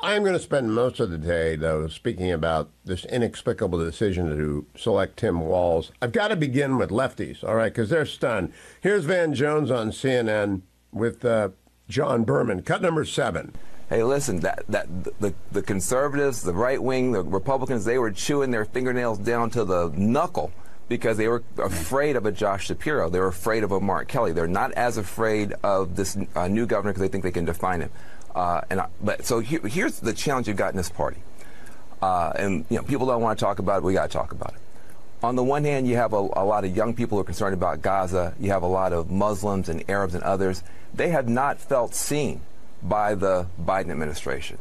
I'm going to spend most of the day, though, speaking about this inexplicable decision to select Tim Walz. I've got to begin with lefties, all right, because they're stunned. Here's Van Jones on CNN with John Berman. Cut number 7. Hey, listen, the conservatives, the right wing, the Republicans, they were chewing their fingernails down to the knuckle because they were afraid of a Josh Shapiro. They were afraid of a Mark Kelly. They're not as afraid of this new governor because they think they can define him. So here's the challenge you've got in this party. And people don't want to talk about it. We got to talk about it. On the one hand, you have a lot of young people who are concerned about Gaza. You have a lot of Muslims and Arabs and others. They have not felt seen by the Biden administration.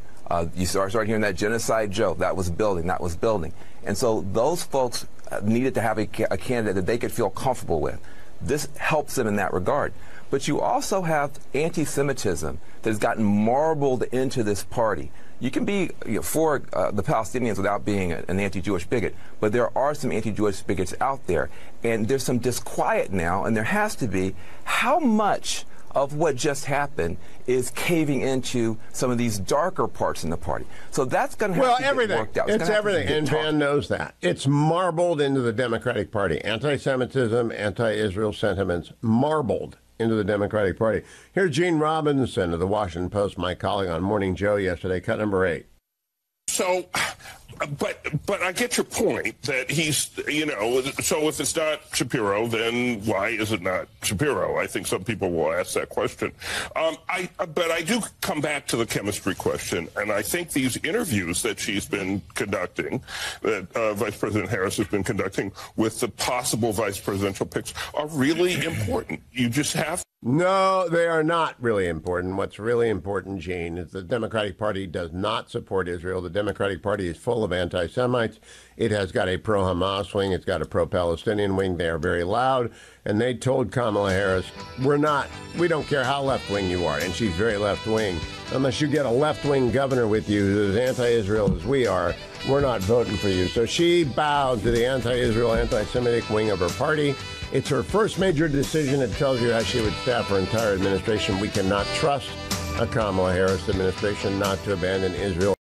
You start hearing that genocide joke. That was building. And so those folks needed to have a candidate that they could feel comfortable with. This helps them in that regard. But you also have anti-Semitism that has gotten marbled into this party. You can be for the Palestinians without being an anti-Jewish bigot, but there are some anti-Jewish bigots out there. And there's some disquiet now, and there has to be. How much of what just happened is caving into some of these darker parts in the party? So that's going to have to get worked out. It's everything, and Van knows that. It's marbled into the Democratic Party. Anti-Semitism, anti-Israel sentiments, marbled into the Democratic Party. Here's Gene Robinson of the Washington Post, my colleague on Morning Joe yesterday, cut number 8. So, but I get your point that he's, so if it's not Shapiro, then why is it not Shapiro? I think some people will ask that question. But I do come back to the chemistry question, and I think these interviews that she's been conducting, that Vice President Harris has been conducting with the possible vice presidential picks are really important. You just have. No, they are not really important. What's really important, Gene, is the Democratic Party does not support Israel. The Democratic Party is full of anti-Semites. It has got a pro-Hamas wing. It's got a pro-Palestinian wing. They are very loud. And they told Kamala Harris, we don't care how left-wing you are. And she's very left-wing. Unless you get a left-wing governor with you who's anti-Israel as we are, we're not voting for you. So she bowed to the anti-Israel, anti-Semitic wing of her party. It's her first major decision. It tells you how she would staff her entire administration. We cannot trust a Kamala Harris administration not to abandon Israel.